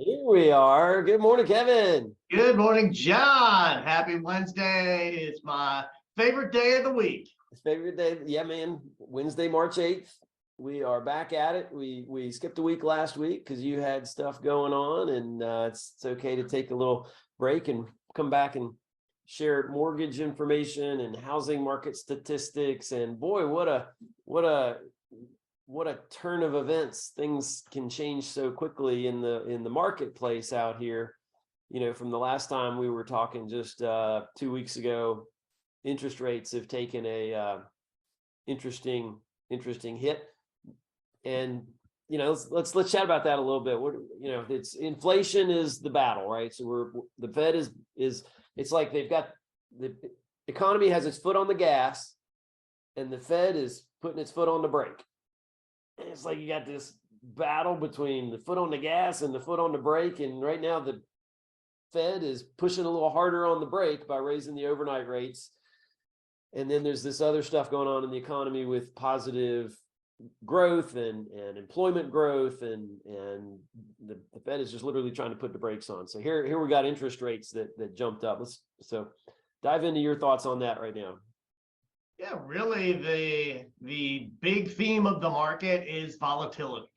Here we are. Good morning, Kevin. Good morning, John. Happy Wednesday. It's my favorite day of the week. Favorite day. Yeah, man. Wednesday, March 8th. We are back at it. We skipped a week last week because you had stuff going on, and it's okay to take a little break and come back and share mortgage information and housing market statistics. And boy, what a turn of events. Things can change so quickly in the marketplace out here. From the last time we were talking just 2 weeks ago, interest rates have taken a interesting hit. And let's chat about that a little bit. It's inflation is the battle, right? So the Fed is it's like they've got the economy has its foot on the gas, and the Fed is putting its foot on the brake. And it's like you got this battle between the foot on the gas and the foot on the brake, and right now the Fed is pushing a little harder on the brake by raising the overnight rates. And then there's this other stuff going on in the economy with positive growth and employment growth, and the Fed is just literally trying to put the brakes on. So here we got interest rates that jumped up. So dive into your thoughts on that right now. Yeah, really the big theme of the market is volatility.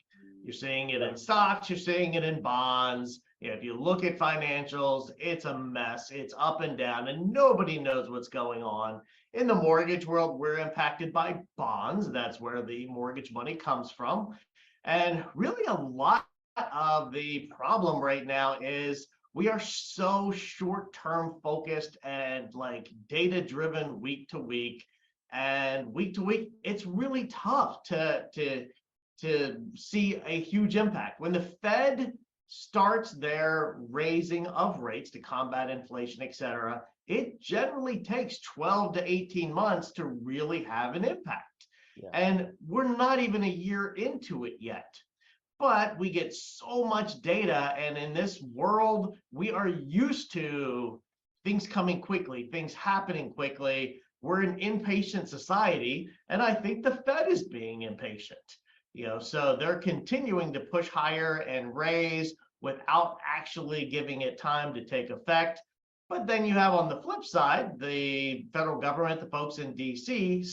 You're seeing it in stocks, you're seeing it in bonds. If you look at financials, it's a mess. It's up and down, and nobody knows what's going on. In the mortgage world, we're impacted by bonds. That's where the mortgage money comes from. And really a lot of the problem right now is we are so short-term focused and like data-driven week to week. And week to week, it's really tough to see a huge impact. When the Fed starts their raising of rates to combat inflation, et cetera, it generally takes 12 to 18 months to really have an impact. Yeah. And we're not even a year into it yet. But we get so much data, and in this world, we are used to things coming quickly, things happening quickly. We're an impatient society, and I think the Fed is being impatient. So they're continuing to push higher and raise without actually giving it time to take effect. But then you have on the flip side, the federal government, the folks in DC,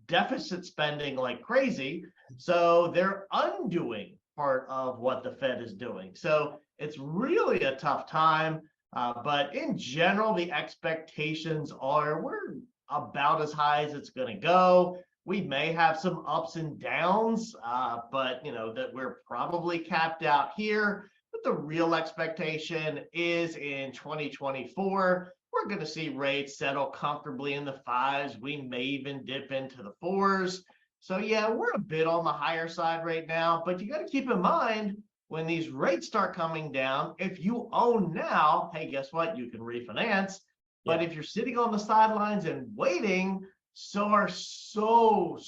deficit spending like crazy. So they're undoing part of what the Fed is doing. So it's really a tough time. But in general, the expectations are we're about as high as it's going to go. We may have some ups and downs, but that we're probably capped out here. But the real expectation is in 2024, we're going to see rates settle comfortably in the 5s. We may even dip into the 4s. So yeah, we're a bit on the higher side right now, but you got to keep in mind when these rates start coming down, if you own now, hey, guess what? You can refinance. But if you're sitting on the sidelines and waiting, so are so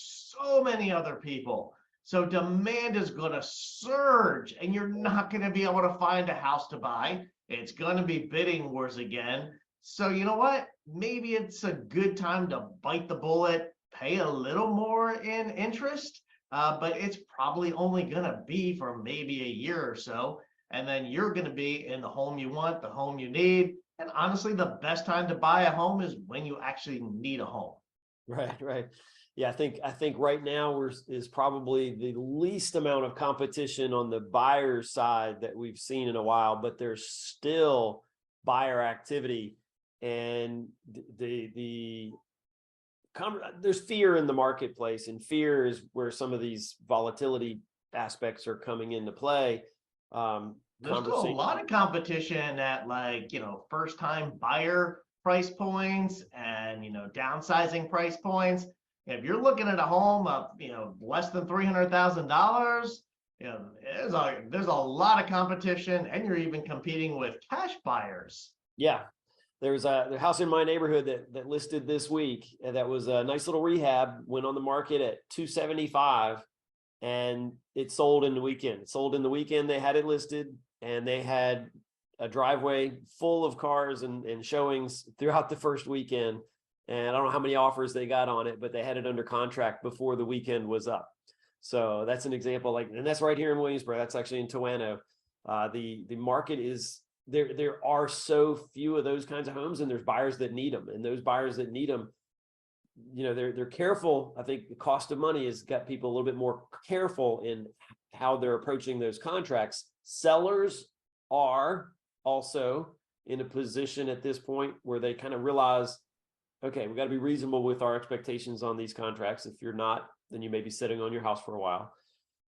many other people. So demand is going to surge, and you're not going to be able to find a house to buy. It's going to be bidding wars again. So you know what? Maybe it's a good time to bite the bullet, pay a little more in interest, but it's probably only going to be for maybe a year or so. And then you're going to be in the home you want, the home you need. And honestly, the best time to buy a home is when you actually need a home. Right. Yeah, I think right now is probably the least amount of competition on the buyer side that we've seen in a while, but there's still buyer activity, and there's fear in the marketplace, and fear is where some of these volatility aspects are coming into play. There's still a lot of competition at first-time buyer price points and downsizing price points. If you're looking at a home of less than $300,000, there's a lot of competition, and you're even competing with cash buyers. Yeah, there's the house in my neighborhood that listed this week that was a nice little rehab, went on the market at $275, and it sold in the weekend. They had it listed, and they had a driveway full of cars and showings throughout the first weekend. And I don't know how many offers they got on it, but they had it under contract before the weekend was up. So that's an example, and that's right here in Williamsburg. That's actually in Towano. The market is there. There are so few of those kinds of homes, and there's buyers that need them, and those buyers that need them, they're careful. I think the cost of money has got people a little bit more careful in how they're approaching those contracts. Sellers are also in a position at this point where they kind of realize, okay, we got to be reasonable with our expectations on these contracts. If you're not, then you may be sitting on your house for a while.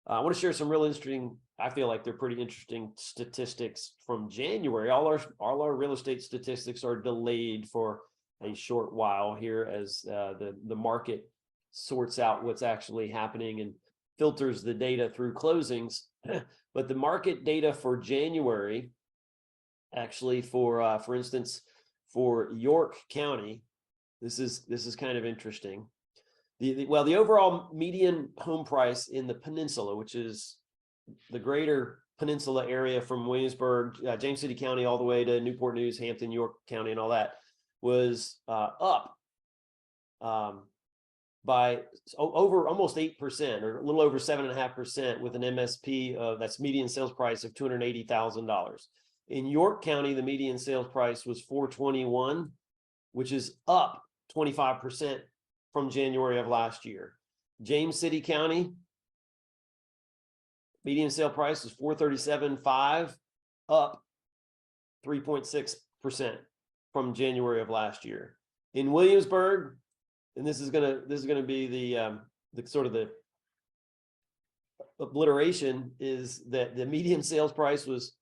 I want to share some real interesting, I feel like they're pretty interesting statistics from January. All our real estate statistics are delayed for a short while here as the market sorts out what's actually happening and filters the data through closings. But the market data for January, actually for instance, for York County, this is kind of interesting. The overall median home price in the peninsula, which is the greater peninsula area from Williamsburg, James City County, all the way to Newport News, Hampton, York County, and all that, was up by over almost 8%, or a little over 7.5%, with an MSP of, that's median sales price, of $280,000. In York County, the median sales price was $421,000, which is up 25% from January of last year. James City County, median sale price is $437,500, up 3.6% from January of last year. In Williamsburg, and this is gonna be the sort of the obliteration, is that the median sales price was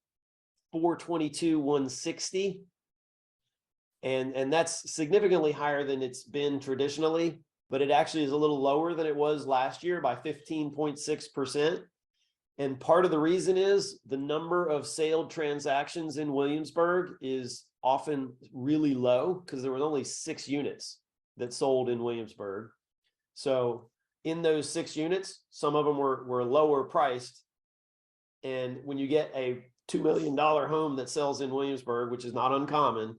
$422,160. And that's significantly higher than it's been traditionally, but it actually is a little lower than it was last year by 15.6%. And part of the reason is the number of sale transactions in Williamsburg is often really low, because there were only 6 units that sold in Williamsburg. So in those 6 units, some of them were lower priced. And when you get a $2 million home that sells in Williamsburg, which is not uncommon,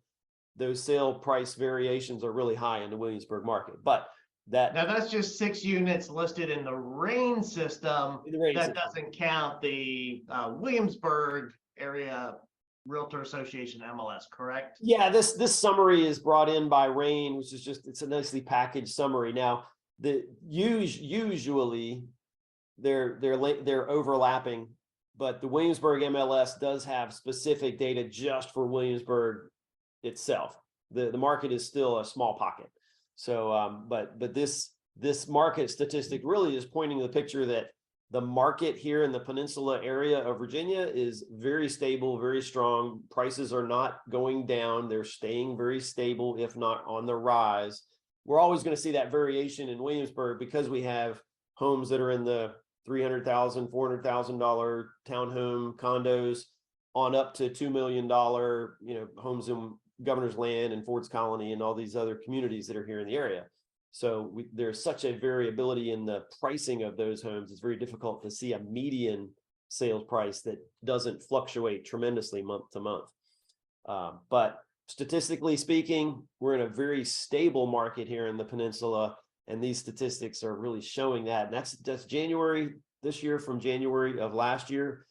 those sale price variations are really high in the Williamsburg market. But now that's just 6 units listed in the RAIN system. Doesn't count the Williamsburg area Realtor Association MLS, correct? Yeah, this summary is brought in by RAIN, which is just, it's a nicely packaged summary. Now, usually they're overlapping, but the Williamsburg MLS does have specific data just for Williamsburg itself. The market is still a small pocket. So but this market statistic really is pointing to the picture that the market here in the peninsula area of Virginia is very stable, very strong. Prices are not going down. They're staying very stable, if not on the rise. We're always going to see that variation in Williamsburg because we have homes that are in the $300,000, $400,000 townhome condos on up to $2 million, homes in Governor's Land and Ford's Colony and all these other communities that are here in the area. So there's such a variability in the pricing of those homes. It's very difficult to see a median sales price that doesn't fluctuate tremendously month to month. But statistically speaking, we're in a very stable market here in the peninsula, and these statistics are really showing that. And that's January this year from January of last year.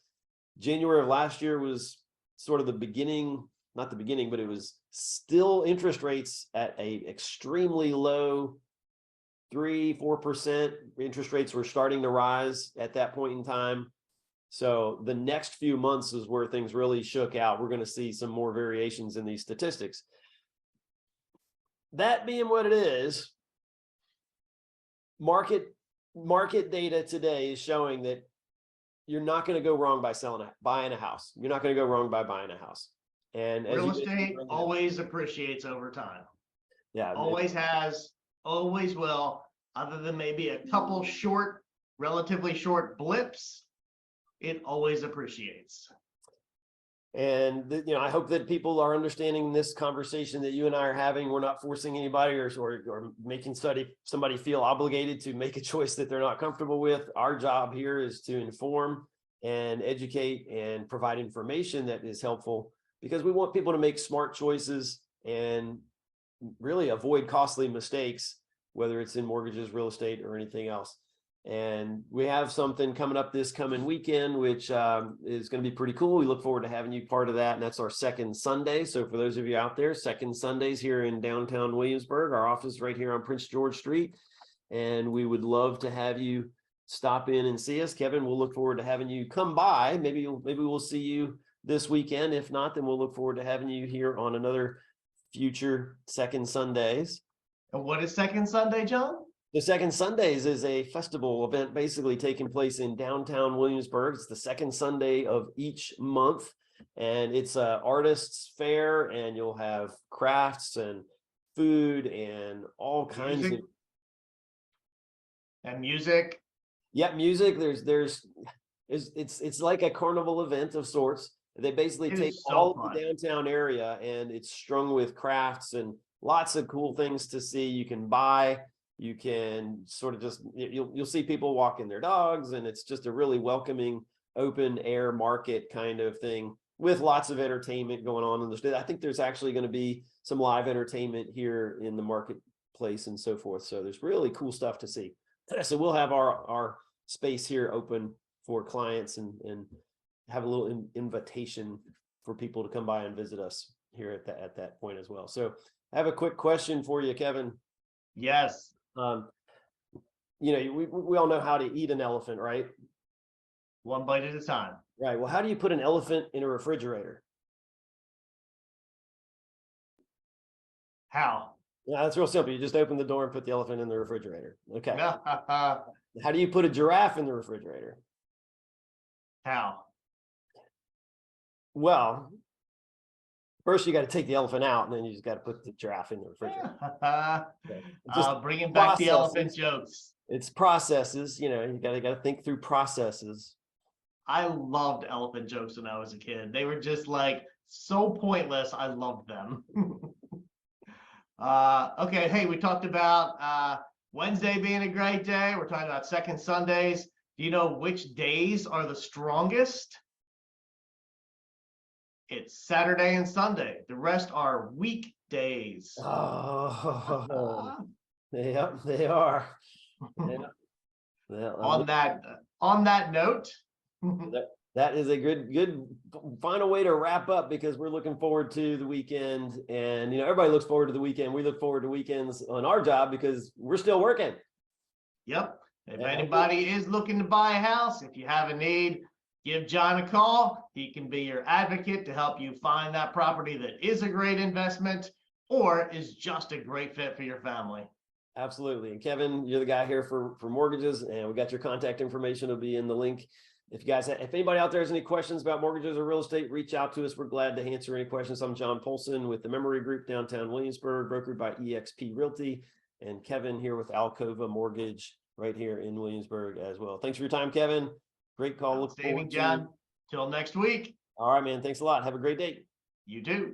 January of last year was sort of the beginning, not the beginning, but it was still interest rates at a extremely low 3-4%. Interest rates were starting to rise at that point in time. So the next few months is where things really shook out. We're going to see some more variations in these statistics. That being what it is, market data today is showing that you're not going to go wrong by buying a house. You're not going to go wrong by buying a house. And real estate always appreciates over time. Yeah, always has, always will. Other than maybe a couple relatively short blips, it always appreciates. And I hope that people are understanding this conversation that you and I are having. We're not forcing anybody or making somebody feel obligated to make a choice that they're not comfortable with. Our job here is to inform and educate and provide information that is helpful, because we want people to make smart choices and really avoid costly mistakes, whether it's in mortgages, real estate, or anything else. And we have something coming up this coming weekend, which is going to be pretty cool. We look forward to having you part of that. And that's our second Sunday. So for those of you out there, second Sundays here in downtown Williamsburg, our office right here on Prince George Street. And we would love to have you stop in and see us. Kevin, we'll look forward to having you come by. Maybe we'll see you this weekend. If not, then we'll look forward to having you here on another future second Sundays. And what is Second Sunday, John? The Second Sundays is a festival event basically taking place in downtown Williamsburg. It's the second Sunday of each month, and it's a artists fair, and you'll have crafts and food and all kinds of music. Yeah, music. It's like a carnival event of sorts. They basically take all of the downtown area, and it's strung with crafts and lots of cool things to see. You can buy. You can sort of just, you'll see people walking their dogs, and it's just a really welcoming open air market kind of thing with lots of entertainment going on. And I think there's actually going to be some live entertainment here in the marketplace and so forth. So there's really cool stuff to see. So we'll have our space here open for clients and have a little invitation for people to come by and visit us here at that point as well. So I have a quick question for you, Kevin. Yes. We all know how to eat an elephant, right? One bite at a time. Right. Well, how do you put an elephant in a refrigerator? How? Yeah, that's real simple. You just open the door and put the elephant in the refrigerator. Okay. How do you put a giraffe in the refrigerator? How? Well, first you got to take the elephant out, and then you just got to put the giraffe in the refrigerator. Bringing back the elephant jokes. It's processes, you got to think through processes. I loved elephant jokes when I was a kid. They were just like so pointless. I loved them. Okay. Hey, we talked about Wednesday being a great day. We're talking about second Sundays. Do you know which days are the strongest? It's Saturday and Sunday. The rest are weekdays. Oh, yeah, they are. Yeah. On that note, that is a good final way to wrap up, because we're looking forward to the weekend, and everybody looks forward to the weekend. We look forward to weekends on our job because we're still working. Yep. If anybody is looking to buy a house, if you have a need, give John a call. He can be your advocate to help you find that property that is a great investment or is just a great fit for your family. Absolutely. And Kevin, you're the guy here for mortgages, and we got your contact information. It'll be in the link. If anybody out there has any questions about mortgages or real estate, reach out to us. We're glad to answer any questions. I'm John Polson with the Memory Group downtown Williamsburg, brokered by EXP Realty, and Kevin here with Alcova Mortgage right here in Williamsburg as well. Thanks for your time, Kevin. Great call. Look forward to John. Till next week. All right, man. Thanks a lot. Have a great day. You too.